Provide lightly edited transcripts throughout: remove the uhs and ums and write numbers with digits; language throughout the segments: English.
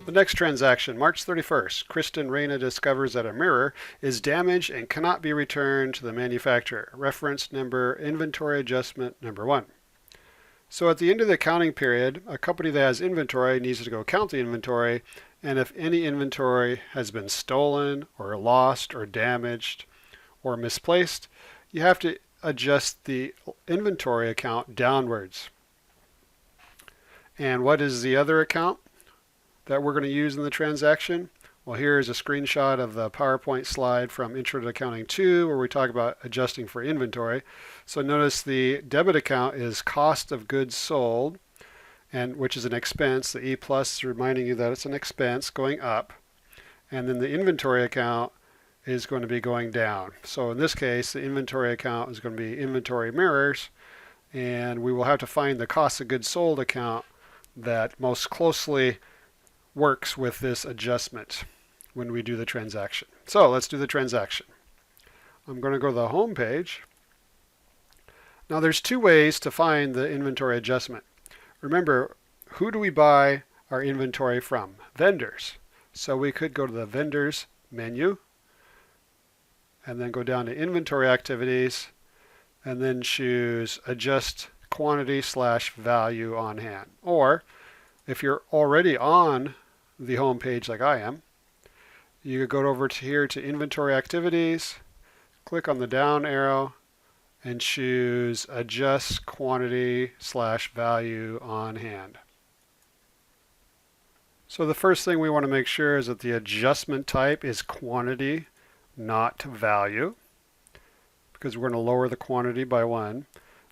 The next transaction, March 31st, Kristen Reyna discovers that a mirror is damaged and cannot be returned to the manufacturer. Reference number inventory adjustment number 1. So at the end of the accounting period, a company that has inventory needs to go count the inventory, and if any inventory has been stolen or lost or damaged or misplaced, you have to adjust the inventory account downwards. And what is the other account that we're going to use in the transaction? Well, here's a screenshot of the PowerPoint slide from Intro to Accounting 2 where we talk about adjusting for inventory. So notice the debit account is cost of goods sold, and which is an expense. The E plus is reminding you that it's an expense going up. And then the inventory account is going to be going down. So in this case, the inventory account is going to be inventory mirrors, and we will have to find the cost of goods sold account that most closely works with this adjustment when we do the transaction. So let's do the transaction. I'm going to go to the home page. Now there's two ways to find the inventory adjustment. Remember, who do we buy our inventory from? Vendors. So we could go to the vendors menu and then go down to inventory activities and then choose adjust quantity / value on hand. Or if you're already on the home page like I am, you could go over to here to inventory activities, click on the down arrow, and choose adjust quantity / value on hand. So the first thing we want to make sure is that the adjustment type is quantity, not value, because we're going to lower the quantity by 1.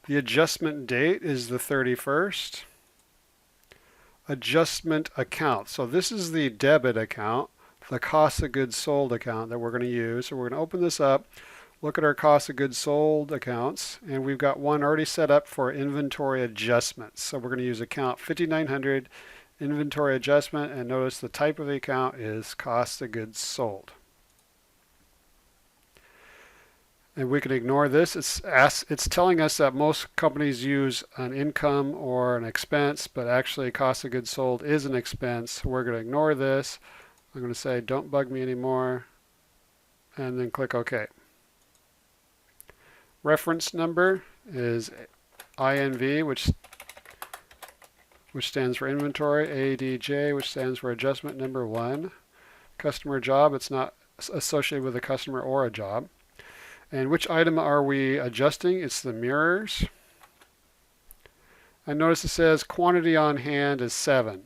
The adjustment date is the 31st. Adjustment account. So this is the debit account, the cost of goods sold account that we're going to use. So we're going to open this up, look at our cost of goods sold accounts, and we've got one already set up for inventory adjustments. So we're going to use account 5900 inventory adjustment, and notice the type of the account is cost of goods sold. And we can ignore this. It's telling us that most companies use an income or an expense, but actually cost of goods sold is an expense. We're going to ignore this. I'm going to say don't bug me anymore, and then click OK. Reference number is INV, which stands for inventory, ADJ, which stands for adjustment number 1. Customer job, it's not associated with a customer or a job. And which item are we adjusting? It's the mirrors. And notice it says quantity on hand is 7.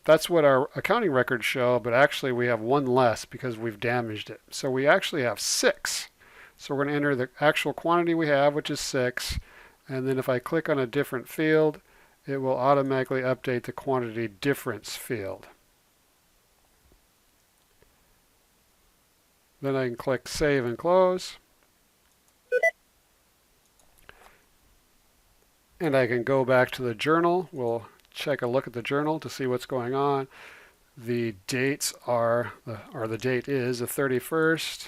That's what our accounting records show, but actually we have 1 less because we've damaged it. So we actually have 6. So we're going to enter the actual quantity we have, which is 6. And then if I click on a different field, it will automatically update the quantity difference field. Then I can click Save and Close. And I can go back to the journal. We'll check a look at the journal to see what's going on. The dates are, the date is the 31st.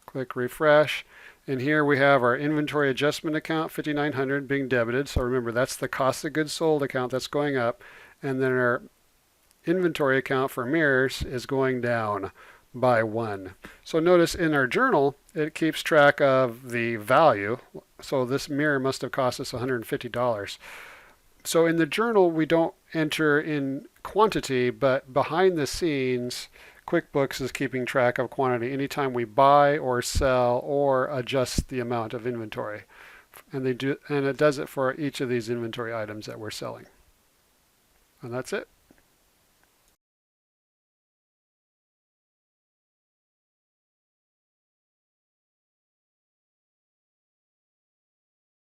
Click refresh. And here we have our inventory adjustment account, 5900 being debited. So remember, that's the cost of goods sold account that's going up. And then our inventory account for mirrors is going down by 1. So notice in our journal, it keeps track of the value. So this mirror must have cost us $150. So in the journal, we don't enter in quantity, but behind the scenes, QuickBooks is keeping track of quantity anytime we buy or sell or adjust the amount of inventory. And it does it for each of these inventory items that we're selling. And that's it.